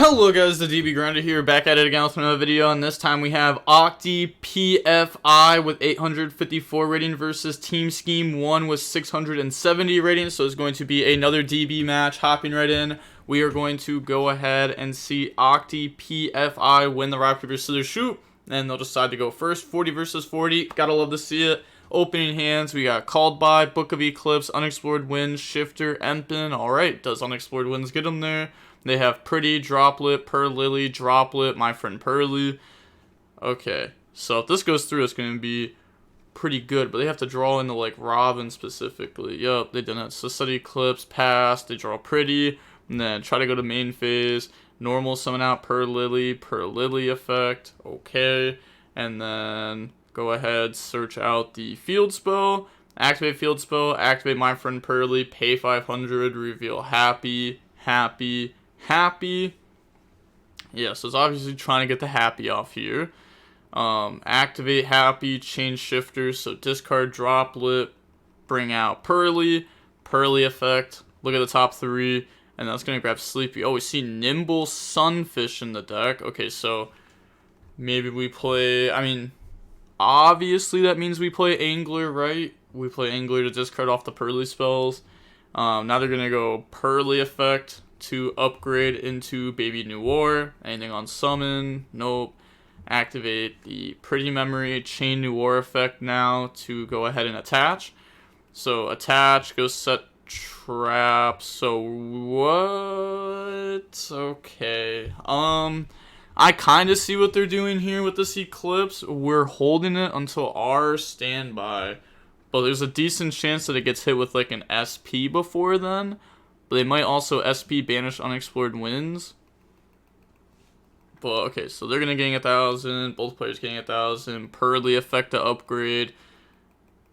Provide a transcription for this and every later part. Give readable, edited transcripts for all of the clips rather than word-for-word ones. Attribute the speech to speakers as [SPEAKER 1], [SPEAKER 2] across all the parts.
[SPEAKER 1] Hello guys, the DB Grinder here, back at it again with another video, and this time we have Octi PFI with 854 rating versus Team Scheme 1 with 670 rating, so it's going to be another DB match. Hopping right in, we are going to go ahead and see Octi PFI win the rock, paper, scissors, shoot, and they'll decide to go first. 40 versus 40, gotta love to see it. Opening hands, we got Called By, Book of Eclipse, Unexplored Winds, Shifter, Empin. Alright, does Unexplored Winds get them there? They have Pretty, Droplet, Purrely, Droplet, my friend Purrely. Okay, so if this goes through, it's going to be pretty good, but they have to draw into, like, Robin specifically. Yup, they didn't. So set Eclipse, pass, they draw Pretty, and then try to go to main phase. Normal, summon out Purrely effect, okay. And then go ahead, search out the field spell, activate field spell, activate my friend Purrely, pay 500, reveal happy. Yeah, so it's obviously trying to get the happy off here. Activate happy, change shifter, so discard Droplet, bring out Purrely effect, look at the top three, and that's going to grab Sleepy. Oh, we see Nimble Sunfish in the deck. Okay, so maybe we play, I mean, obviously that means we play Angler, right? We play Angler to discard off the Purrely spells. Now they're going to go Purrely effect to upgrade into Baby New War. Anything on summon? Nope. Activate the Pretty Memory, Chain New War effect now to go ahead and attach. So attach, go set trap. So what? Okay. I kind of see what they're doing here with this Eclipse. We're holding it until our standby, but there's a decent chance that it gets hit with like an SP before then. But they might also SP banish Unexplored Winds. But okay, so they're gonna gain 1,000. Both players getting 1,000. Purrely effect to upgrade.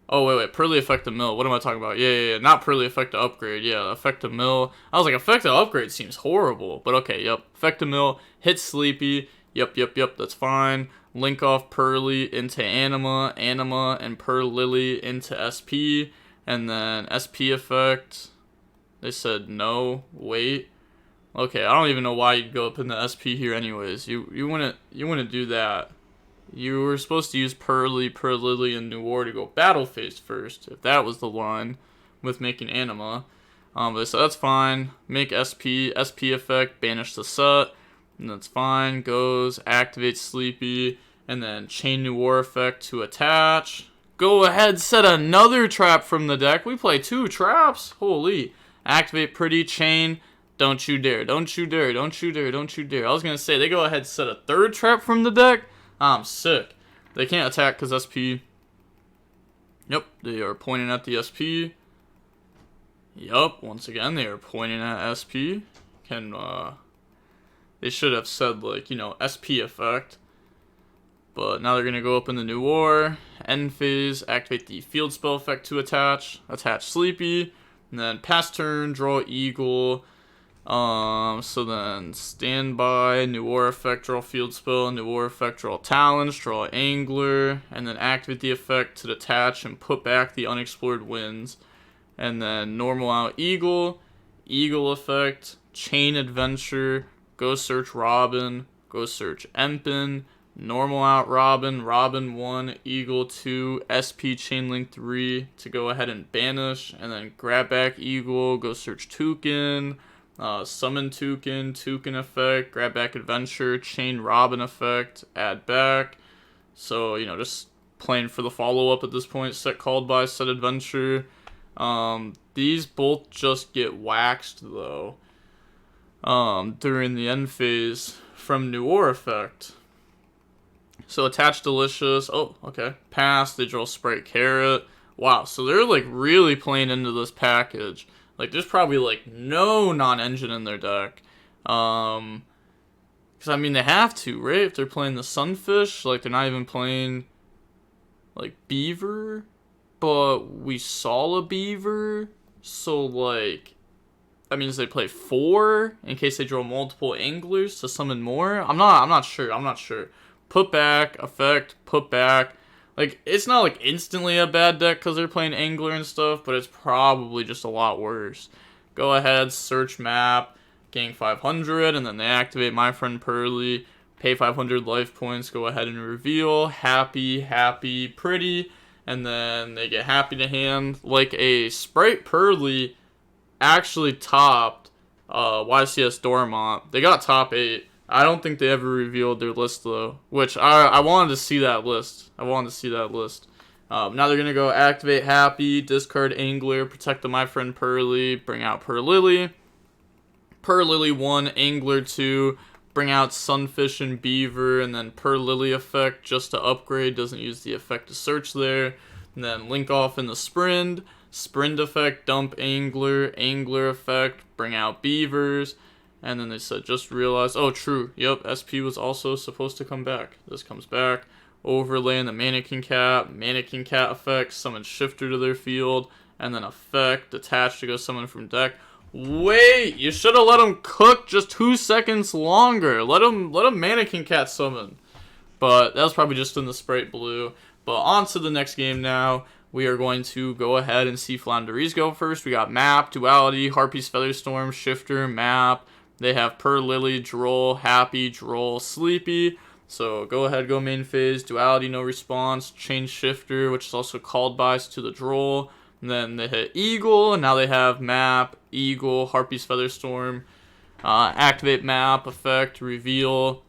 [SPEAKER 1] Oh wait, Purrely effect to mill. What am I talking about? Yeah. Not Purrely effect to upgrade. Yeah, effect to mill. I was like, effect to upgrade seems horrible. But okay, yep. Effect to mill. Hit Sleepy. Yep. That's fine. Link off Purrely into Anima, and Purrely into SP, and then SP effect. They said no. Wait. Okay, I don't even know why you'd go up in the SP here anyways. You wouldn't do that. You were supposed to use Purrely, and New War to go battle phase first, if that was the line with making Anima. But they said that's fine. Make SP effect, banish the set, and that's fine. Goes, activate Sleepy, and then Chain New War effect to attach. Go ahead, set another trap from the deck. We play 2 traps. Holy. Activate Pretty, Chain. Don't you dare. I was going to say, they go ahead and set a 3rd trap from the deck. I'm sick. They can't attack because SP. Yep, they are pointing at the SP. Yup, once again, they are pointing at SP. They should have said, like, you know, SP effect. But now they're going to go up in the New War. End phase, activate the field spell effect to attach. Attach Sleepy. And then pass turn, draw Eagle. So then standby, New War effect, draw field spell, New War effect, draw Talons, draw Angler, and then activate the effect to detach and put back the Unexplored Winds. And then normal out Eagle effect, Chain Adventure, go search Robin, go search Empin, normal out Robin 1, Eagle 2, SP Chainlink 3 to go ahead and banish, and then grab back Eagle, go search Toucan, summon Toucan effect, grab back Adventure, Chain Robin effect, add back. So, you know, just playing for the follow-up at this point. Set Called By, set Adventure. These both just get waxed, though, during the end phase from New War effect. So attach Delicious. Oh, okay. Pass. They draw Spright Carrot. Wow, so they're like really playing into this package. Like there's probably like no non-engine in their deck. Because I mean they have to, right? If they're playing the Sunfish, like they're not even playing like Beaver. But we saw a Beaver. So like that means they play 4 in case they draw multiple Anglers to summon more. I'm not sure. Put back, effect, put back. Like, it's not, like, instantly a bad deck because they're playing Angler and stuff, but it's probably just a lot worse. Go ahead, search map, gain 500, and then they activate my friend Purrely, pay 500 life points, go ahead and reveal happy, happy, pretty, and then they get happy to hand. Like a Spright Purrely actually topped YCS Dormont. They got top 8. I don't think they ever revealed their list though, which I wanted to see that list. Now they're going to go activate Happy, discard Angler, protect the My Friend Purrely, bring out Purrely. Purrely 1, Angler 2, bring out Sunfish and Beaver, and then Purrely effect just to upgrade, doesn't use the effect to search there. And then link off in the Sprint effect, dump Angler, Angler effect, bring out Beavers. And then they said, just realized, oh, true, yep, SP was also supposed to come back. This comes back. Overlay in the Mannequin Cat effect, summon Shifter to their field, and then effect, attach to go summon from deck. Wait, you should have let him cook just 2 seconds longer. Let him Mannequin Cat summon. But that was probably just in the Spright Blue. But on to the next game now. We are going to go ahead and see Floowandereeze go first. We got Map, Duality, Harpy's Featherstorm, Shifter, Map. They have Purrely, Droll, Happy, Droll, Sleepy. So go ahead, go main phase. Duality, no response. Change Shifter, which is also called by to the Droll. And then they hit Eagle, and now they have Map, Eagle, Harpy's Featherstorm. Activate Map, effect, reveal.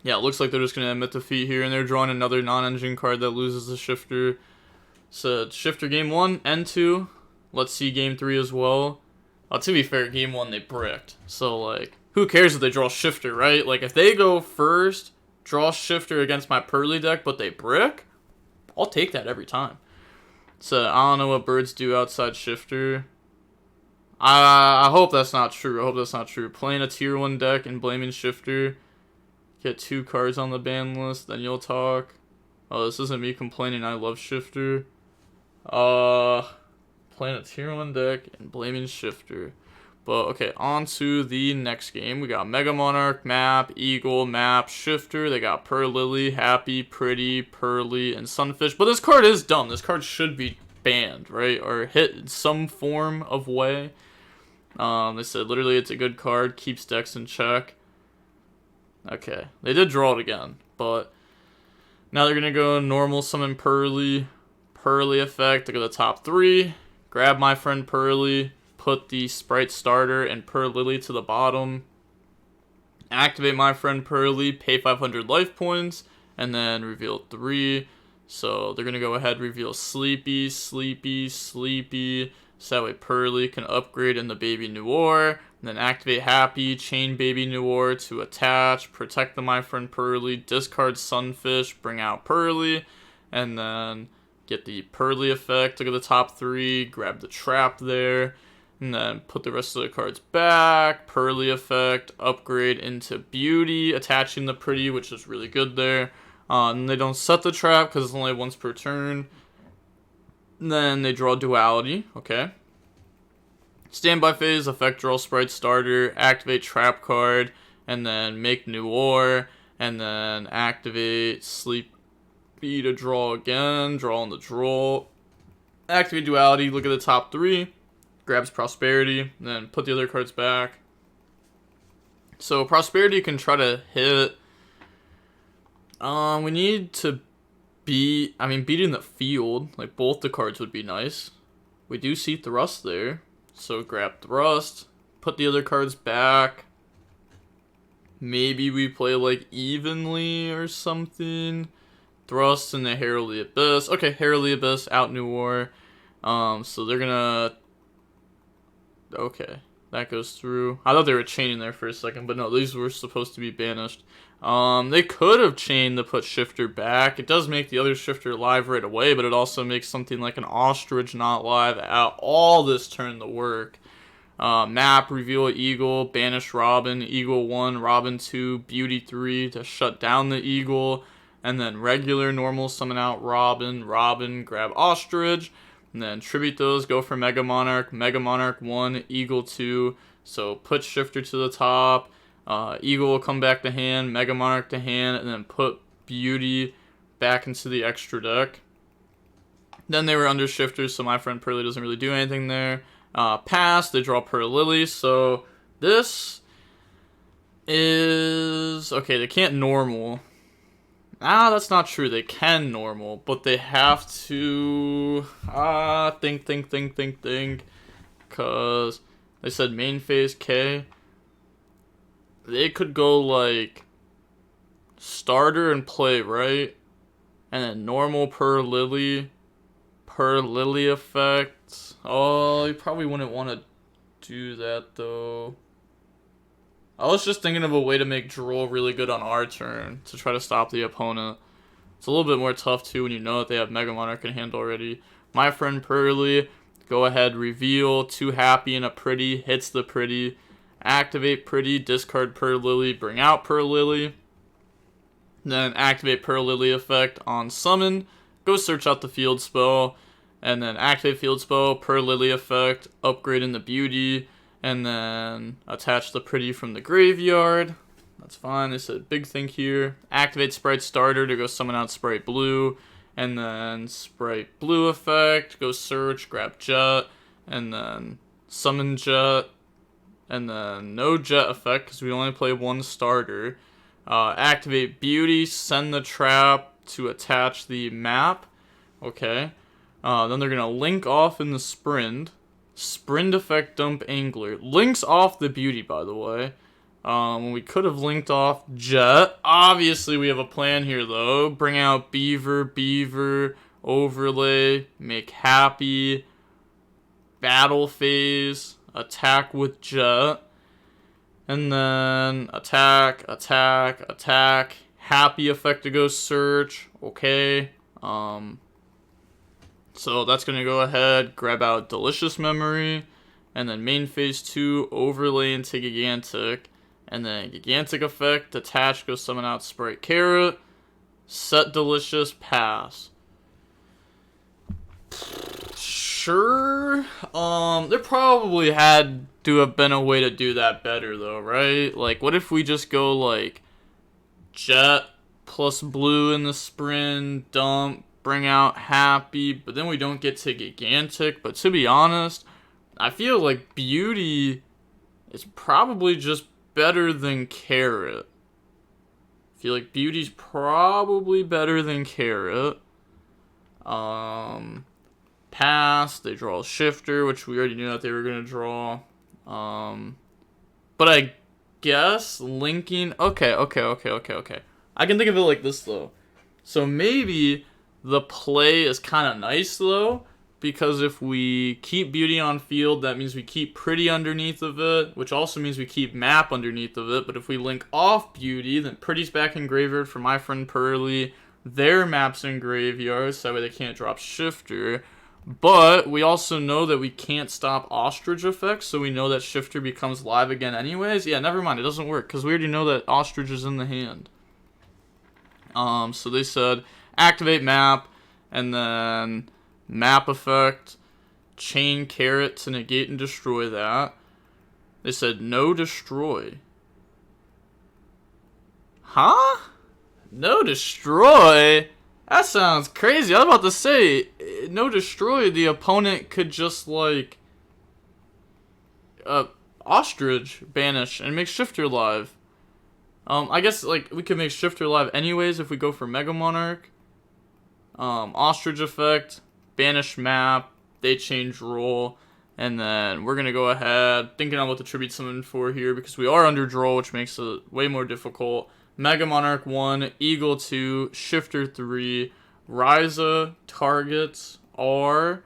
[SPEAKER 1] Yeah, it looks like they're just going to admit defeat here, and they're drawing another non-engine card that loses the Shifter. So Shifter game 1, N2. Let's see game 3 as well. To be fair, game 1 they bricked. So, like, who cares if they draw Shifter, right? Like, if they go first, draw Shifter against my Purrely deck, but they brick, I'll take that every time. So, I don't know what birds do outside Shifter. I hope that's not true. Playing a tier 1 deck and blaming Shifter. Get 2 cards on the ban list, then you'll talk. Oh, this isn't me complaining I love Shifter. Playing a tier 1 deck and blaming Shifter. But, okay, on to the next game. We got Mega Monarch, Map, Eagle, Map, Shifter. They got Purrely, Happy, Pretty, Purrely, and Sunfish. But this card is dumb. This card should be banned, right? Or hit in some form of way. They said, literally, it's a good card. Keeps decks in check. Okay, they did draw it again. But now they're going to go normal summon Purrely. Purrely effect. Look at the top 3. Grab my friend Purrely. Put the Spright starter and Purrely to the bottom. Activate my friend Purrely. Pay 500 life points. And then reveal 3. So they're going to go ahead reveal Sleepy, Sleepy, Sleepy. So that way Purrely can upgrade in the Baby Noir. And then activate Happy, chain Baby Noir to attach. Protect the my friend Purrely. Discard Sunfish. Bring out Purrely. And then get the Purrely effect. Look at the top 3. Grab the trap there. And then put the rest of the cards back. Purrely effect. Upgrade into Beauty. Attaching the Pretty, which is really good there. And they don't set the trap because it's only once per turn. And then they draw Duality. Okay. Standby phase. Effect draw Spright starter. Activate trap card. And then make Noir. And then activate Sleepy to draw again. Draw on the draw. Activate Duality. Look at the top 3. Grabs Prosperity, and then put the other cards back. So Prosperity can try to hit. We need to beating the field. Like, both the cards would be nice. We do see Thrust there. So grab Thrust, put the other cards back. Maybe we play, like, evenly or something. Thrust and the Heraldly Abyss. Okay, Heraldly Abyss, out Noir. So they're gonna... Okay, that goes through. I thought they were chaining there for a second, but no, these were supposed to be banished. They could have chained to put Shifter back. It does make the other Shifter live right away, but it also makes something like an Ostrich not live out all this turn to work. Map, reveal Eagle, banish Robin, Eagle 1, Robin 2, Beauty 3 to shut down the Eagle, and then regular normal summon out Robin, grab Ostrich. And then tribute those, go for Mega Monarch 1, Eagle 2. So put Shifter to the top. Eagle will come back to hand, Mega Monarch to hand, and then put Beauty back into the extra deck. Then they were under Shifter, so my friend Purrely doesn't really do anything there. Pass, they draw Purrely, so This is... Okay, they can't normal. Ah, that's not true. They can normal, but they have to... think. Because they said main phase K. They could go, like, starter and play, right? And then normal Purrely effect. Oh, you probably wouldn't want to do that, though. I was just thinking of a way to make Duel really good on our turn to try to stop the opponent. It's a little bit more tough, too, when you know that they have Mega Monarch in hand already. My friend Purrely, go ahead, reveal, 2 happy and a pretty, hits the pretty. Activate pretty, discard Purrely, bring out Purrely. Then activate Purrely effect on summon, go search out the field spell, and then activate field spell, Purrely effect, upgrade in the beauty, and then attach the pretty from the graveyard. That's fine. They said big thing here. Activate Spright starter to go summon out Spright blue, and then Spright blue effect, go search, grab Jet, and then summon Jet, and then no Jet effect because we only play 1 starter. Activate beauty, send the trap to attach the map. Okay. Then they're going to link off in the sprint. Sprint effect, dump angler. Links off the beauty, by the way. We could have linked off Jet. Obviously, we have a plan here, though. Bring out Beaver, overlay, make happy, battle phase, attack with Jet. And then attack, happy effect to go search, okay. So that's going to go ahead, grab out Delicious Memory, and then main phase 2, overlay into Gigantic, and then Gigantic effect, attach, go summon out Spright Carrot, set Delicious, pass. Sure. There probably had to have been a way to do that better, though, right? Like, what if we just go, like, Jet plus blue in the sprint, dump, bring out happy, but then we don't get to Gigantic. But to be honest, I feel like beauty is probably just better than carrot. I feel like beauty's probably better than carrot. Pass, they draw a shifter, which we already knew that they were going to draw. But I guess linking... Okay. I can think of it like this, though. So maybe the play is kind of nice, though, because if we keep beauty on field, that means we keep pretty underneath of it, which also means we keep map underneath of it. But if we link off beauty, then pretty's back in graveyard for my friend Purrely. Their map's in graveyard, so that way they can't drop shifter. But we also know that we can't stop ostrich effects, so we know that shifter becomes live again anyways. Yeah, never mind, it doesn't work, because we already know that ostrich is in the hand. So they said activate map, and then map effect, chain carrot to negate and destroy that. They said no destroy. Huh? No destroy? That sounds crazy. I was about to say, no destroy, the opponent could just, like, ostrich banish and make shifter live. I guess, like, we could make shifter live anyways if we go for Mega Monarch. Ostrich effect, banish map, they change role, and then we're going to go ahead, thinking on what to tribute summon for here, because we are under draw, which makes it way more difficult. Mega Monarch 1, Eagle 2, Shifter 3, Ryza targets are,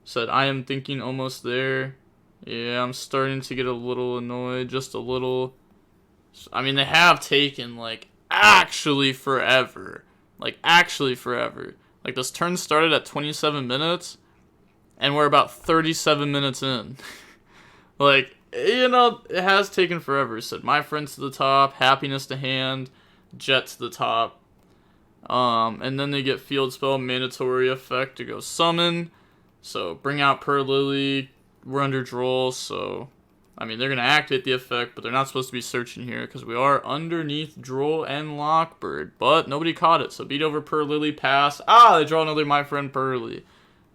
[SPEAKER 1] said I am thinking almost there. Yeah, I'm starting to get a little annoyed, just a little. I mean, they have taken, like, actually forever. Like, actually forever. Like, this turn started at 27 minutes, and we're about 37 minutes in. Like, you know, it has taken forever. Said my friends to the top, happiness to hand, Jet to the top. And then they get field spell, mandatory effect to go summon. So bring out Purrely. We're under draw, so I mean they're gonna activate the effect, but they're not supposed to be searching here because we are underneath draw and Lockbird. But nobody caught it, so beat over Purrely, pass. Ah, they draw another my friend Purrely.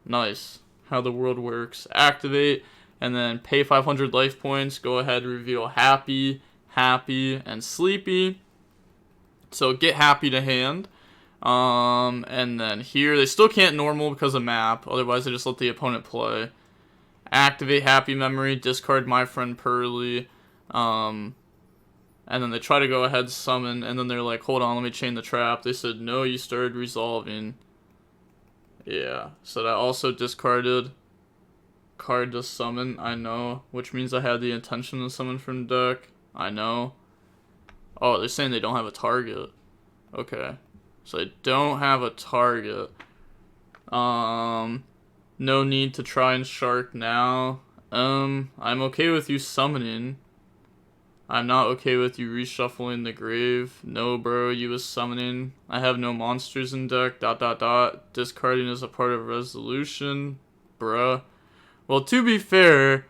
[SPEAKER 1] Nice. How the world works. Activate. and then pay 500 life points. Go ahead, reveal Happy, Happy, and Sleepy. So get Happy to hand. And then here, they still can't normal because of map. Otherwise, they just let the opponent play. Activate Happy Memory, discard my friend Purrely. And then they try to go ahead summon, and then they're like, hold on, let me chain the trap. They said, no, you started resolving. Yeah, so that also discarded card to summon, I know. Which means I had the intention to summon from deck. I know. Oh, they're saying they don't have a target. Okay. So they don't have a target. No need to try and shark now. I'm okay with you summoning. I'm not okay with you reshuffling the grave. No, bro, you was summoning. I have no monsters in deck. ... Discarding is a part of resolution. Bruh. Well, to be fair,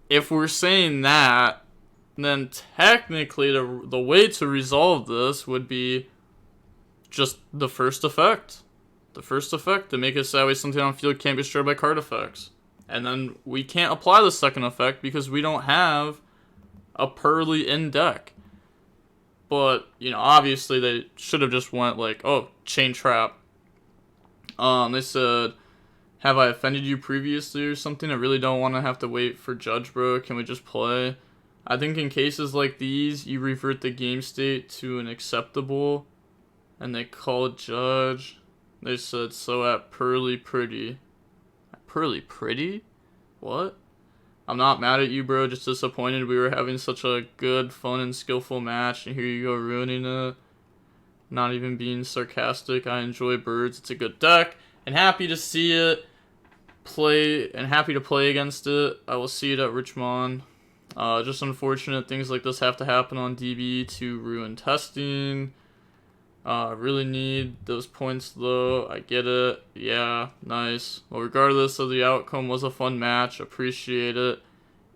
[SPEAKER 1] if we're saying that, then technically the way to resolve this would be just the first effect. The first effect to make it so that way something on field can't be destroyed by card effects. And then we can't apply the second effect because we don't have a Purrely in deck. But, you know, obviously they should have just went like, oh, chain trap. They said, have I offended you previously or something? I really don't want to have to wait for Judge, bro. Can we just play? I think in cases like these, you revert the game state to an acceptable. And they call Judge. They said, so at Purrely pretty. Purrely pretty? What? I'm not mad at you, bro. Just disappointed we were having such a good, fun, and skillful match, and here you go ruining it. Not even being sarcastic. I enjoy birds. It's a good deck, and happy to see it play, and happy to play against it. I will see it at Richmond. Just unfortunate things like this have to happen on DB to ruin testing. Really need those points though. I get it. Yeah, nice. Well, regardless of the outcome, was a fun match. Appreciate it.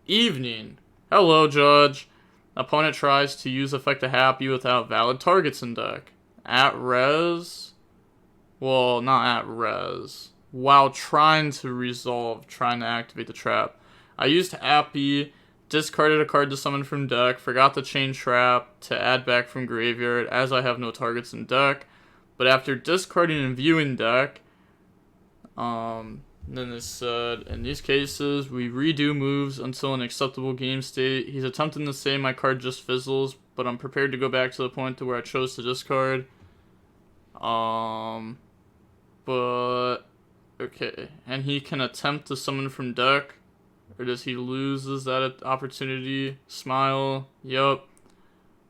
[SPEAKER 1] Evening. Hello, Judge. Opponent tries to use effect of Happy without valid targets in deck. At res? Well, not at res. While trying to activate the trap. I used Happy, discarded a card to summon from deck, forgot to chain trap to add back from graveyard as I have no targets in deck. But after discarding and viewing deck, then it said, in these cases, we redo moves until an acceptable game state. He's attempting to say my card just fizzles, but I'm prepared to go back to the point to where I chose to discard. But, okay. And he can attempt to summon from deck. Or does he lose that opportunity? Smile. Yup.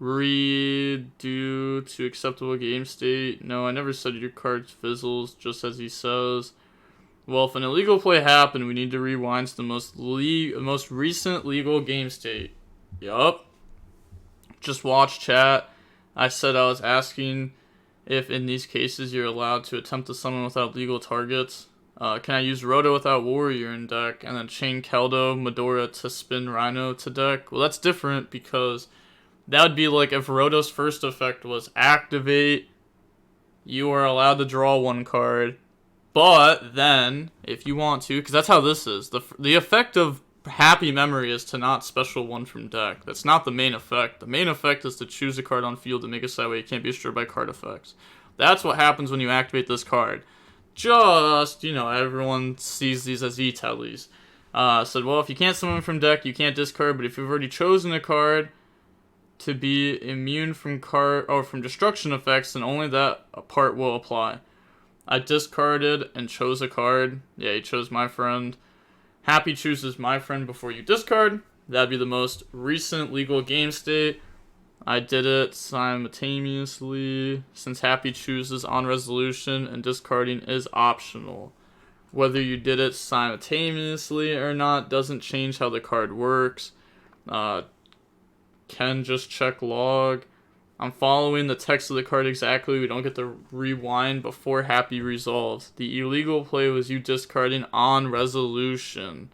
[SPEAKER 1] Redo to acceptable game state. No, I never said your card fizzles, just as he says. Well, if an illegal play happened, we need to rewind to the most recent legal game state. Yup. Just watch chat. I said I was asking if in these cases you're allowed to attempt to summon without legal targets. Can I use Rhoda without Warrior in deck, and then chain Keldo, Medora to spin Rhino to deck? Well, that's different because that would be like if Rhoda's first effect was activate, you are allowed to draw one card. But then, if you want to, because that's how this is, the effect of Happy Memory is to not special one from deck. That's not the main effect. The main effect is to choose a card on field to make it so that way it can't be destroyed by card effects. That's what happens when you activate this card. Just, you know, everyone sees these as E-tellies. Said, well, if you can't summon from deck, you can't discard, but if you've already chosen a card to be immune from destruction effects, then only that part will apply. I discarded and chose a card. Yeah, he chose my friend. Happy chooses my friend before you discard. That'd be the most recent legal game state. I did it simultaneously, since Happy chooses on resolution and discarding is optional. Whether you did it simultaneously or not doesn't change how the card works. Can just check log. I'm following the text of the card exactly. We don't get to rewind before Happy resolves. The illegal play was you discarding on resolution.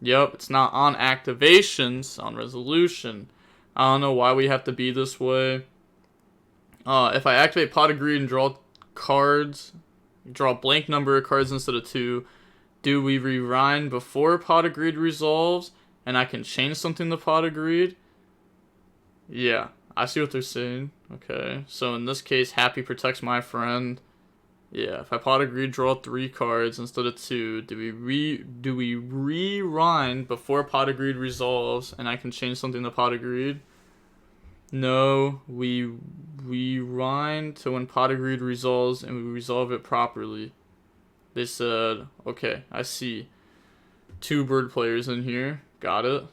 [SPEAKER 1] Yep, it's not on activations, on resolution. I don't know why we have to be this way. If I activate Pot of Greed and draw cards, draw a blank number of cards instead of 2, Do we rewind before Pot of Greed resolves, and I can change something to Pot of Greed? Yeah, I see what they're saying. Okay, so in this case, Happy protects my friend. Yeah, if I Pot of Greed, draw 3 cards instead of 2. Do we rewind before Pot of Greed resolves, and I can change something to Pot of Greed? No, we rewind to when Pot of Greed resolves, and we resolve it properly. They said, okay, I see. 2 bird players in here. Got it.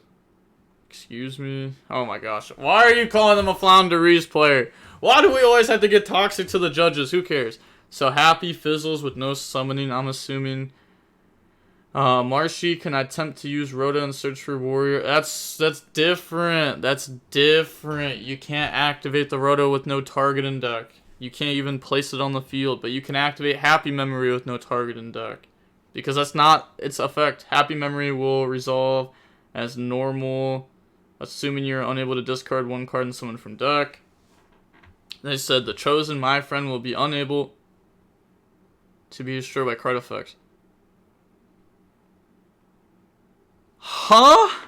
[SPEAKER 1] Excuse me. Oh my gosh. Why are you calling them a Floowandereeze player? Why do we always have to get toxic to the judges? Who cares? So Happy fizzles with no summoning, I'm assuming. Marshy can attempt to use Rhoda and search for warrior. That's different. That's different. You can't activate the Rhoda with no target in deck. You can't even place it on the field, but you can activate Happy Memory with no target in deck. Because that's not its effect. Happy Memory will resolve as normal, assuming you're unable to discard 1 card and summon from deck. They said the chosen, my friend, will be unable to be destroyed by card effects. Huh?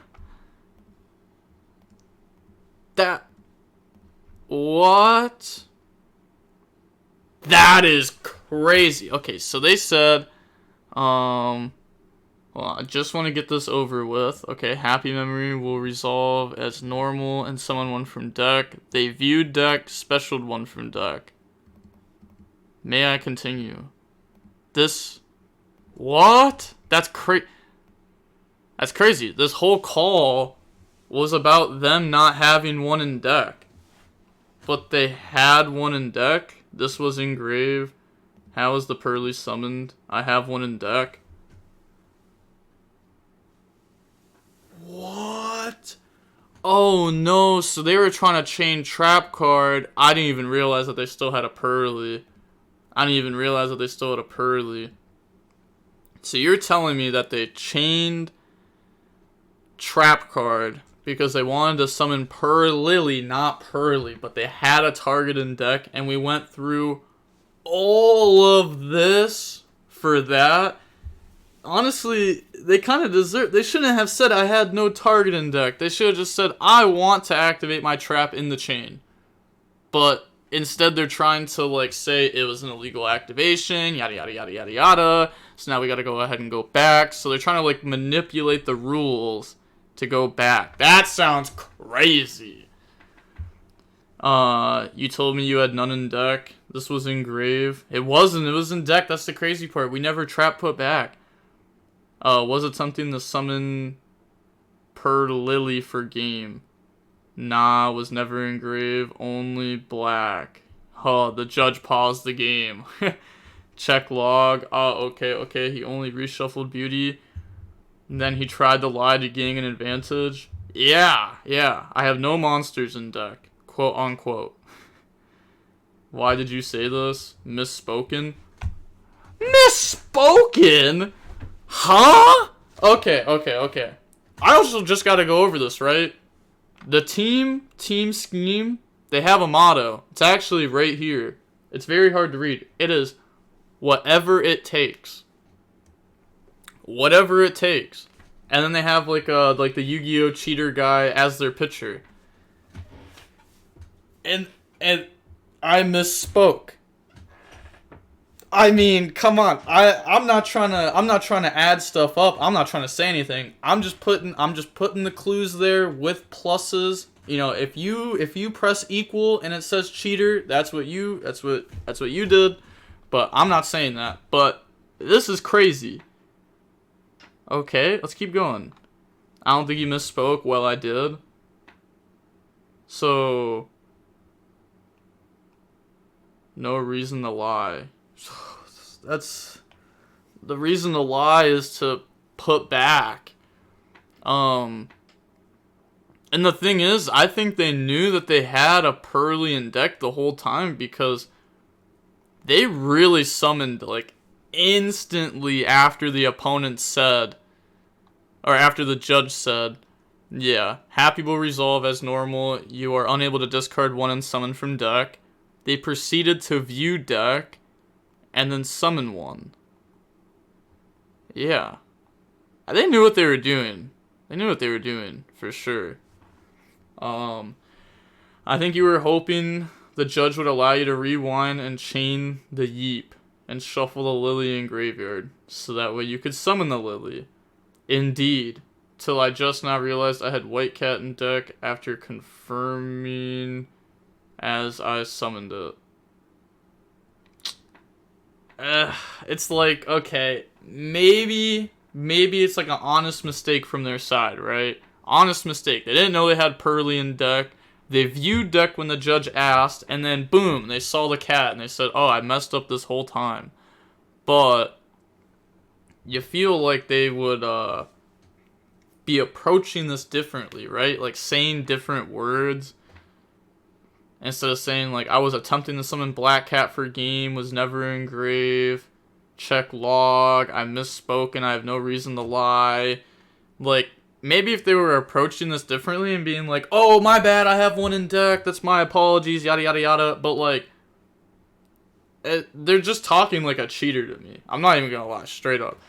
[SPEAKER 1] That... What? That is crazy. Okay, so they said, well, I just want to get this over with. Okay, Happy Memory will resolve as normal and summon 1 from deck. They viewed deck, specialed 1 from deck. May I continue? This... What? That's crazy. That's crazy. This whole call was about them not having 1 in deck. But they had 1 in deck. This was engraved. How is the Purrely summoned? I have 1 in deck. What? Oh no, so they were trying to chain trap card. I didn't even realize that they still had a Purrely. I didn't even realize that they still had a Purrely. So you're telling me that they chained trap card because they wanted to summon Purrely, not Purrely, but they had a target in deck, and we went through all of this for that? Honestly, they kind of deserve... They shouldn't have said I had no target in deck. They should have just said, I want to activate my trap in the chain. But instead, they're trying to, like, say it was an illegal activation, yada, yada, yada, yada, yada. So now we gotta go ahead and go back. So they're trying to, like, manipulate the rules to go back. That sounds crazy. You told me you had none in deck. This was engraved. It wasn't. It was in deck. That's the crazy part. We never trap put back. Was it something to summon Purrely for game? Nah, was never engraved. Only black. Oh, the judge paused the game. Check log. Oh, okay. He only reshuffled beauty. And then he tried to lie to gain an advantage. Yeah. I have no monsters in deck. Quote unquote. Why did you say this? Misspoken? Misspoken? Huh? Okay. I also just gotta go over this, right? The team scheme, they have a motto. It's actually right here. It's very hard to read. It is, whatever it takes. Whatever it takes. And then they have like the YuGiOh cheater guy as their pitcher. And I misspoke. I mean, come on. I'm not trying to add stuff up. I'm not trying to say anything. I'm just putting the clues there with pluses. You know, if you press equal and it says cheater, that's what you did. But I'm not saying that. But this is crazy. Okay, let's keep going. I don't think you misspoke. Well, I did. So, no reason to lie. That's the reason to lie is to put back. And the thing is, I think they knew that they had a Purrely in deck the whole time because they really summoned like instantly after the opponent said, or after the judge said, yeah, Happy will resolve as normal. You are unable to discard 1 and summon from deck. They proceeded to view deck and then summon 1. Yeah. They knew what they were doing. They knew what they were doing, for sure. I think you were hoping the judge would allow you to rewind and chain the Yeep and shuffle the Lily in graveyard, so that way you could summon the Lily. Indeed. Till I just now realized I had White Cat in deck after confirming as I summoned it. It's like, okay, maybe it's like an honest mistake from their side, right? Honest mistake. They didn't know they had Purrely in deck. They viewed deck when the judge asked, and then boom, they saw the cat and they said, oh, I messed up this whole time. But you feel like they would be approaching this differently, right? Like saying different words. Instead of saying, like, I was attempting to summon Black Cat for game, was never in grave, check log, I misspoke and I have no reason to lie. Like, maybe if they were approaching this differently and being like, oh, my bad, I have one in deck, that's my apologies, yada yada yada, but like, they're just talking like a cheater to me. I'm not even gonna lie, straight up.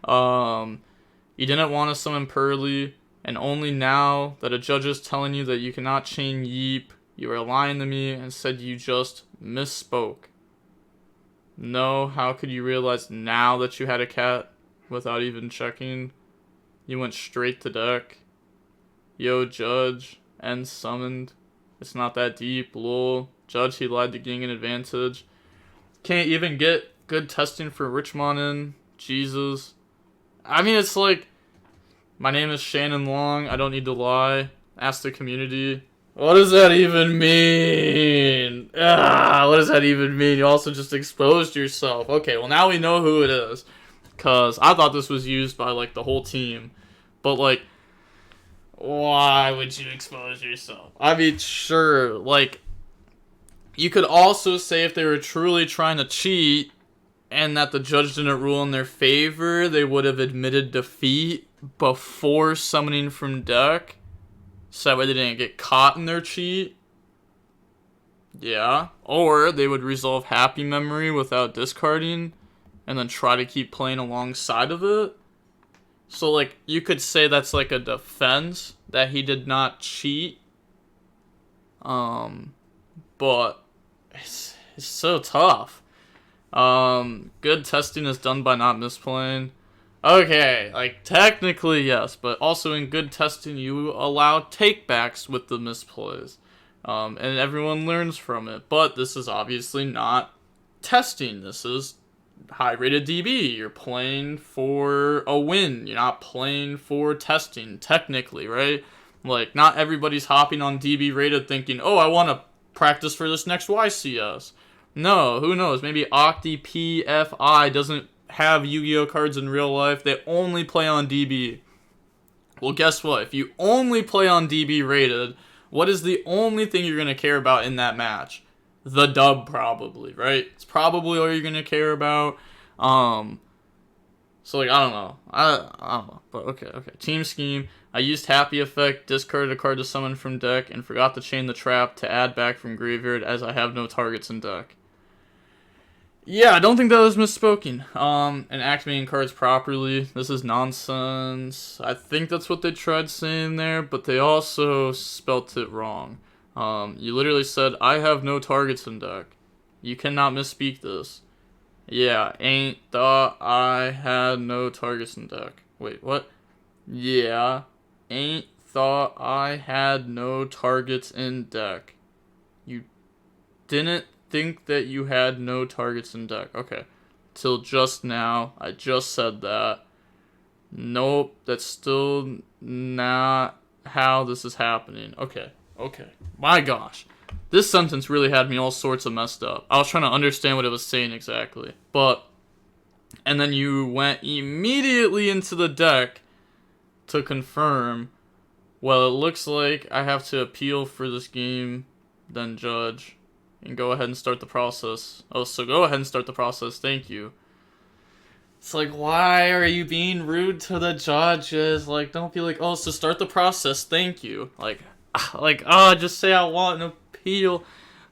[SPEAKER 1] You didn't want to summon Purrely, and only now that a judge is telling you that you cannot chain Yeep, you are lying to me and said you just misspoke. No, how could you realize now that you had a cat without even checking? You went straight to deck. Yo, judge. End summoned. It's not that deep, lol. Judge, he lied to gain an advantage. Can't even get good testing for Richmond in. Jesus. I mean, it's like, my name is Shannon Long. I don't need to lie. Ask the community. What does that even mean? What does that even mean? You also just exposed yourself. Okay, well now we know who it is. Because I thought this was used by, like, the whole team. But, like, why would you expose yourself? I mean, sure, like, you could also say if they were truly trying to cheat and that the judge didn't rule in their favor, they would have admitted defeat before summoning from deck. So that way they didn't get caught in their cheat. Yeah. Or they would resolve Happy Memory without discarding and then try to keep playing alongside of it. So, like, you could say that's like a defense that he did not cheat. But it's so tough. Good testing is done by not misplaying. Okay, like, technically, yes, but also in good testing, you allow takebacks with the misplays. And everyone learns from it. But this is obviously not testing. This is high-rated DB. You're playing for a win. You're not playing for testing, technically, right? Like, not everybody's hopping on DB rated thinking, oh, I want to practice for this next YCS. No, who knows? Maybe Octi PFI doesn't have Yu-Gi-Oh cards in real life. They only play on DB. Well, guess what? If you only play on DB rated, what is the only thing you're going to care about in that match? The dub, probably, right? It's probably all you're going to care about. So, like, I don't know. I don't know. But, okay. Team scheme. I used Happy Effect, discarded a card to summon from deck, and forgot to chain the trap to add back from graveyard as I have no targets in deck. Yeah, I don't think that was misspoken. And activating cards properly. This is nonsense. I think that's what they tried saying there, but they also spelt it wrong. You literally said, I have no targets in deck. You cannot misspeak this. Yeah, ain't thought I had no targets in deck. Wait, what? Yeah, ain't thought I had no targets in deck. You didn't think that you had no targets in deck. Okay. Till just now, I just said that. Nope, that's still not how this is happening. Okay. My gosh. This sentence really had me all sorts of messed up. I was trying to understand what it was saying exactly. And then you went immediately into the deck to confirm, well, it looks like I have to appeal for this game, then judge. And go ahead and start the process. Oh, so go ahead and start the process. Thank you. It's like, why are you being rude to the judges? Like, don't be like, oh, so start the process. Thank you. Like, just say I want an appeal.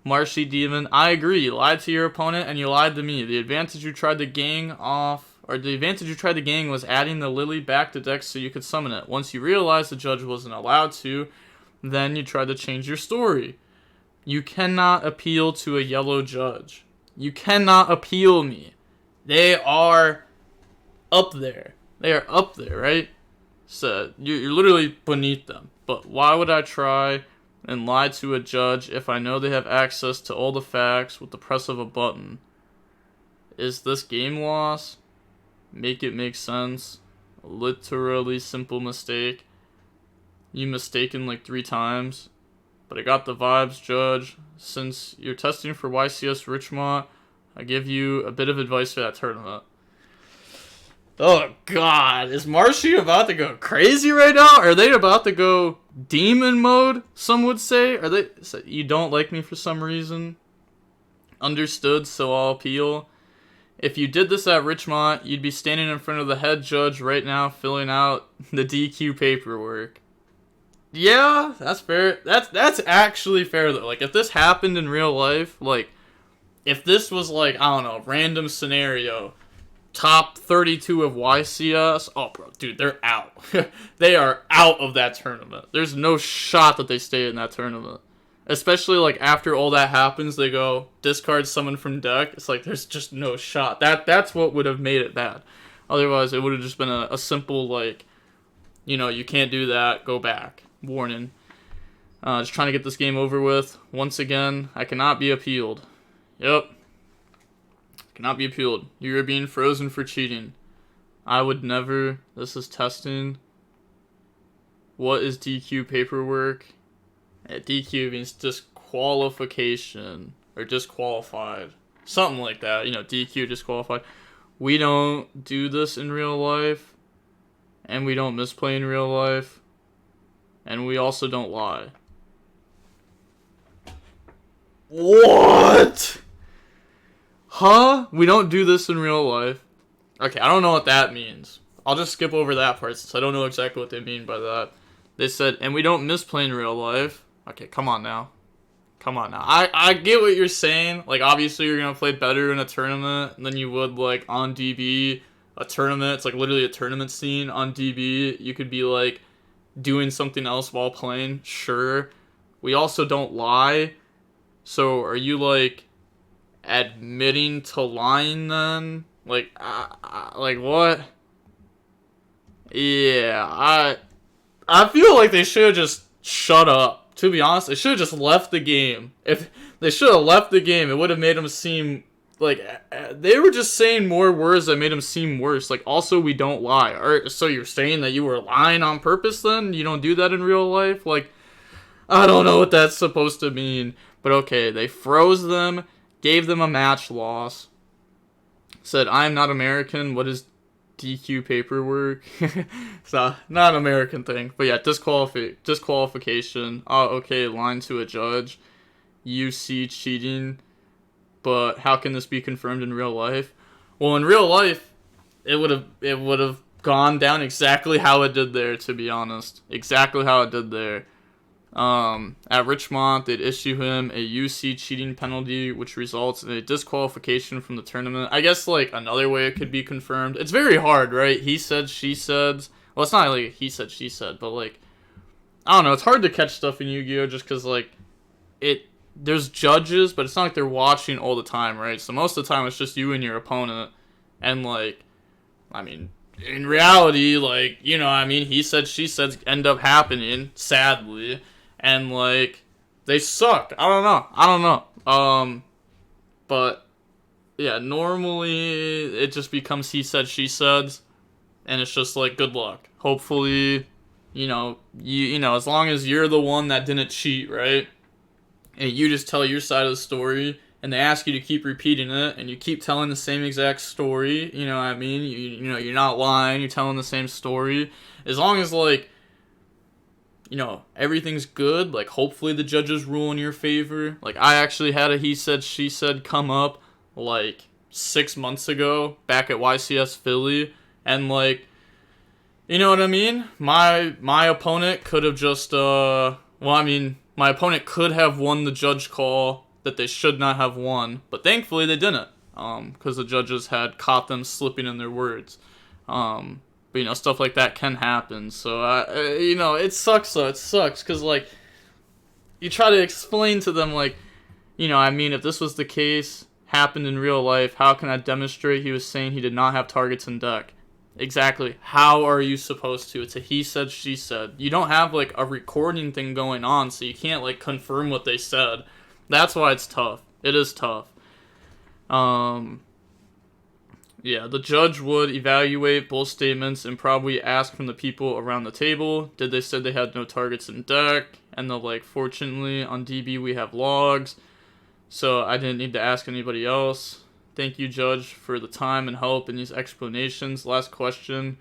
[SPEAKER 1] Marshy Demon, I agree. You lied to your opponent and you lied to me. The advantage you tried to gain off or the advantage you tried to gain was adding the Lily back to deck so you could summon it. Once you realized the judge wasn't allowed to, then you tried to change your story. You cannot appeal to a yellow judge. You cannot appeal me. They are up there. They are up there, right? So you're literally beneath them. But why would I try and lie to a judge if I know they have access to all the facts with the press of a button? Is this game loss? Make it make sense. Literally simple mistake. You mistaken like 3 times. But I got the vibes, Judge. Since you're testing for YCS Richmond, I give you a bit of advice for that tournament. Oh God, is Marshy about to go crazy right now? Are they about to go demon mode, some would say? Are they? You don't like me for some reason? Understood, so I'll appeal. If you did this at Richmond, you'd be standing in front of the head judge right now filling out the DQ paperwork. Yeah, that's fair. That's actually fair though. Like if this happened in real life, like if this was like, I don't know, random scenario, top 32 of YCS, oh bro, dude, they're out. They are out of that tournament. There's no shot that they stay in that tournament. Especially like after all that happens, they go discard someone from deck. It's like there's just no shot. That's what would have made it bad. Otherwise, it would have just been a simple like, you know, you can't do that. Go back. Warning. Just trying to get this game over with. Once again, I cannot be appealed. Yep. Cannot be appealed. You're being frozen for cheating. I would never. This is testing. What is DQ paperwork? DQ means disqualification or disqualified. Something like that. You know, DQ, disqualified. We don't do this in real life. And we don't misplay in real life. And we also don't lie. What? Huh? We don't do this in real life. Okay, I don't know what that means. I'll just skip over that part since I don't know exactly what they mean by that. They said, and we don't misplay in real life. Okay, come on now. Come on now. I get what you're saying. Like, obviously you're going to play better in a tournament than you would, like, on DB. A tournament, it's like literally a tournament scene on DB. You could be, like, doing something else while playing. Sure. We also don't lie. So, are you, like, admitting to lying then? Like, like what? Yeah, I feel like they should have just shut up. To be honest, they should have just left the game. If they should have left the game, it would have made them seem like they were just saying more words that made them seem worse. Like, also, we don't lie. Or, so you're saying that you were lying on purpose then? You don't do that in real life? Like, I don't know what that's supposed to mean. But okay, they froze them, gave them a match loss. Said, I'm not American. What is DQ paperwork? It's not an American thing. But yeah, disqualification. Oh, okay, lying to a judge. UC cheating. But how can this be confirmed in real life? Well, in real life, it would have gone down exactly how it did there, to be honest. Exactly how it did there. At Richmond, they'd issue him a UC cheating penalty, which results in a disqualification from the tournament. I guess, like, another way it could be confirmed. It's very hard, right? He said, she said. Well, it's not like he said, she said, but, like, I don't know. It's hard to catch stuff in Yu-Gi-Oh! Just because, like, there's judges, but it's not like they're watching all the time, right? So most of the time, it's just you and your opponent. And, like, I mean, in reality, like, you know, I mean, he said, she said end up happening, sadly. And, like, they suck. I don't know. But, yeah, normally it just becomes he said, she said. And it's just, like, good luck. Hopefully, you know, you know, as long as you're the one that didn't cheat, right? And you just tell your side of the story. And they ask you to keep repeating it. And you keep telling the same exact story. You know what I mean? You know, you're not lying. You're telling the same story. As long as, like, you know, everything's good. Like, hopefully the judges rule in your favor. Like, I actually had a he said, she said come up, like, 6 months ago, back at YCS Philly. And, like, you know what I mean? My opponent could have just, well, I mean, my opponent could have won the judge call that they should not have won. But thankfully they didn't. because the judges had caught them slipping in their words. But, you know, stuff like that can happen. So, you know, it sucks, though. It sucks, because, like, you try to explain to them, like, you know, I mean, if this was the case, happened in real life, how can I demonstrate he was saying he did not have targets in deck? Exactly. How are you supposed to? It's a he said, she said. You don't have, like, a recording thing going on, so you can't, like, confirm what they said. That's why it's tough. It is tough. Yeah, the judge would evaluate both statements and probably ask from the people around the table, did they say they had no targets in deck? And they'll, like, fortunately, on DB we have logs, so I didn't need to ask anybody else. Thank you, Judge, for the time and help in these explanations. Last question.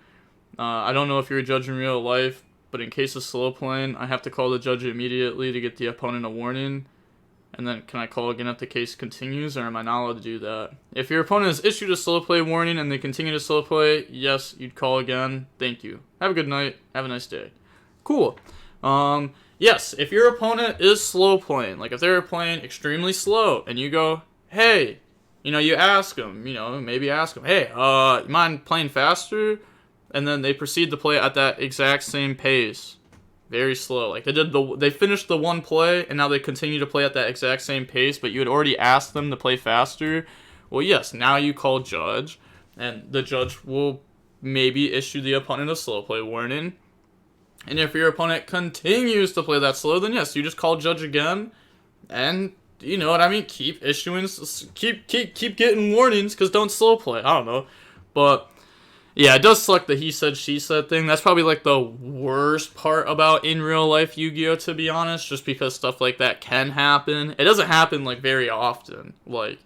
[SPEAKER 1] I don't know if you're a judge in real life, but in case of slow playing, I have to call the judge immediately to get the opponent a warning. And then can I call again if the case continues, or am I not allowed to do that? If your opponent has issued a slow play warning and they continue to slow play, yes, you'd call again. Thank you. Have a good night. Have a nice day. Cool. Yes, if your opponent is slow playing, like if they're playing extremely slow, and you go, hey, you know, you ask them, you know, maybe ask them, hey, you mind playing faster? And then they proceed to play at that exact same pace. Very slow. Like they finished the one play, and now they continue to play at that exact same pace, but you had already asked them to play faster. Well, yes, now you call judge, and the judge will maybe issue the opponent a slow play warning. And if your opponent continues to play that slow, then yes, you just call judge again, and you know what I mean. Keep issuing, keep getting warnings, because don't slow play. I don't know, but yeah, it does suck the he said she said thing. That's probably like the worst part about in real life Yu-Gi-Oh, to be honest, just because stuff like that can happen. It doesn't happen like very often. Like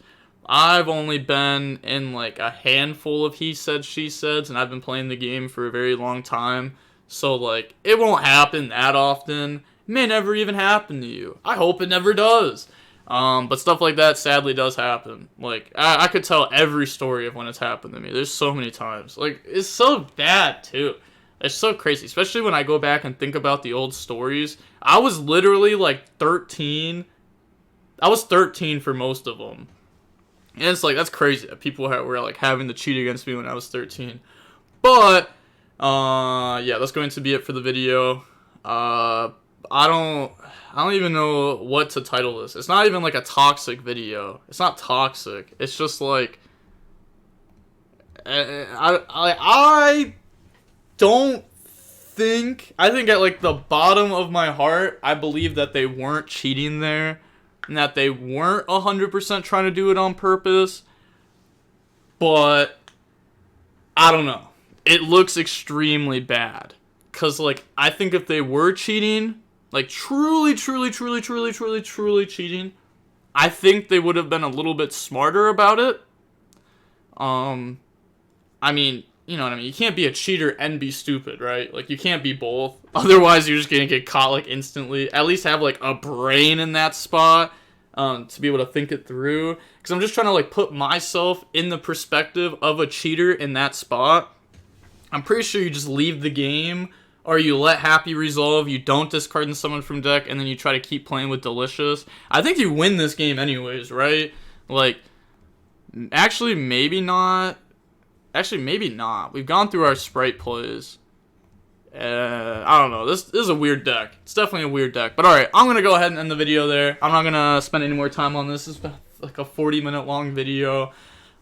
[SPEAKER 1] I've only been in like a handful of he said she said, and I've been playing the game for a very long time. So, like, it won't happen that often. It may never even happen to you. I hope it never does. But stuff like that sadly does happen. Like, I could tell every story of when it's happened to me. There's so many times. Like, it's so bad, too. It's so crazy. Especially when I go back and think about the old stories. I was literally, like, 13. I was 13 for most of them. And it's like, that's crazy that people were, like, having to cheat against me when I was 13. But yeah, that's going to be it for the video. I don't even know what to title this. It's not even like a toxic video. It's not toxic. It's just like I don't think, I think at like the bottom of my heart, I believe that they weren't cheating there, and that they weren't 100% trying to do it on purpose. But I don't know. It looks extremely bad. Because, like, I think if they were cheating, like, truly cheating, I think they would have been a little bit smarter about it. I mean, you know what I mean? You can't be a cheater and be stupid, right? Like, you can't be both. Otherwise, you're just gonna get caught, like, instantly. At least have, like, a brain in that spot, to be able to think it through. Because I'm just trying to, like, put myself in the perspective of a cheater in that spot. I'm pretty sure you just leave the game, or you let happy resolve, you don't discard someone from deck, and then you try to keep playing with delicious. I think you win this game anyways, right? Like, actually, maybe not. Actually, maybe not. We've gone through our Spright plays. I don't know. This is a weird deck. It's definitely a weird deck. But alright, I'm going to go ahead and end the video there. I'm not going to spend any more time on this. This is like a 40-minute long video.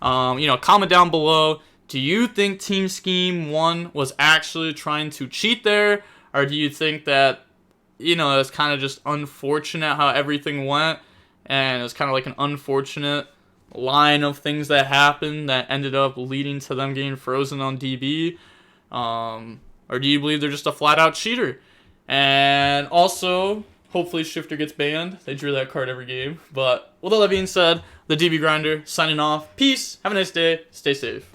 [SPEAKER 1] You know, comment down below. Do you think Team Scheme 1 was actually trying to cheat there? Or do you think that, you know, it's kind of just unfortunate how everything went? And it's kind of like an unfortunate line of things that happened that ended up leading to them getting frozen on DB? Or do you believe they're just a flat-out cheater? And also, hopefully Shifter gets banned. They drew that card every game. But with all that being said, the DB Grinder signing off. Peace. Have a nice day. Stay safe.